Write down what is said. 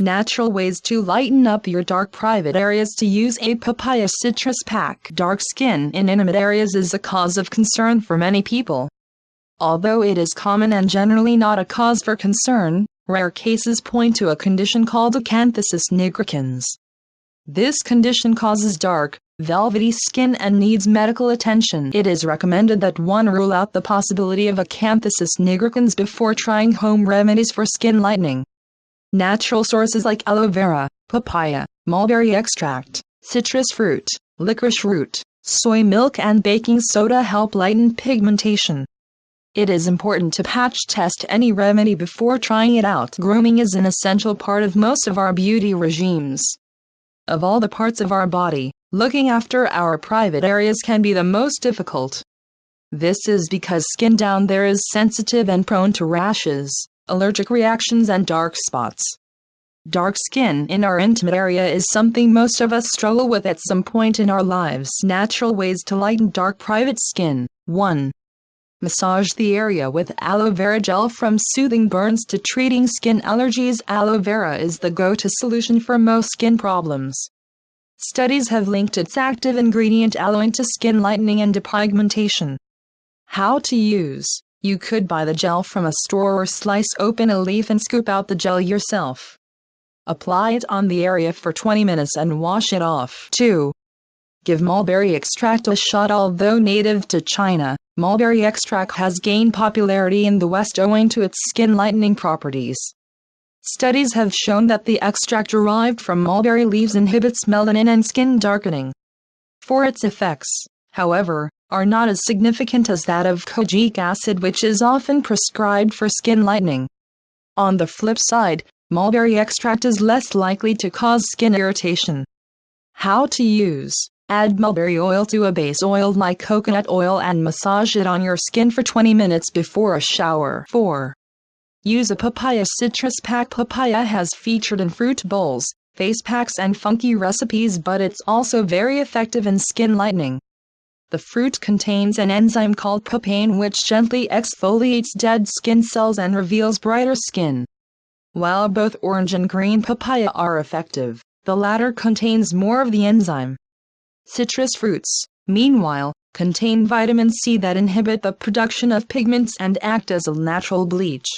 natural ways to lighten up your dark private areas to use a papaya citrus pack. Dark skin in intimate areas is a cause of concern for many people. Although it is common and generally not a cause for concern, rare cases point to a condition called acanthosis nigricans. This condition causes dark, velvety skin and needs medical attention. It is recommended that one rule out the possibility of acanthosis nigricans before trying home remedies for skin lightening. Natural sources like aloe vera, papaya, mulberry extract, citrus fruit, licorice root, soy milk and baking soda help lighten pigmentation. It is important to patch test any remedy before trying it out. Grooming is an essential part of most of our beauty regimes. Of all the parts of our body, looking after our private areas can be the most difficult. This is because skin down there is sensitive and prone to rashes, allergic reactions and dark spots. Dark skin in our intimate area is something most of us struggle with at some point in our lives. Natural ways to lighten dark private skin. 1. Massage the area with aloe vera gel. From soothing burns to treating skin allergies, aloe vera is the go-to solution for most skin problems. Studies have linked its active ingredient aloe to skin lightening and depigmentation. How to use. You could buy the gel from a store or slice open a leaf and scoop out the gel yourself. Apply it on the area for 20 minutes and wash it off. 2. Give mulberry extract a shot. Although native to China, mulberry extract has gained popularity in the West owing to its skin lightening properties. Studies have shown that the extract derived from mulberry leaves inhibits melanin and skin darkening. For its effects, however, are not as significant as that of kojic acid, which is often prescribed for skin lightening. On the flip side, mulberry extract is less likely to cause skin irritation. How to use. Add mulberry oil to a base oil like coconut oil and massage it on your skin for 20 minutes before a shower. 4. Use a papaya citrus pack. Papaya has featured in fruit bowls, face packs and funky recipes, but it's also very effective in skin lightening. The fruit contains an enzyme called papain which gently exfoliates dead skin cells and reveals brighter skin. While both orange and green papaya are effective, the latter contains more of the enzyme. Citrus fruits, meanwhile, contain vitamin C that inhibit the production of pigments and act as a natural bleach.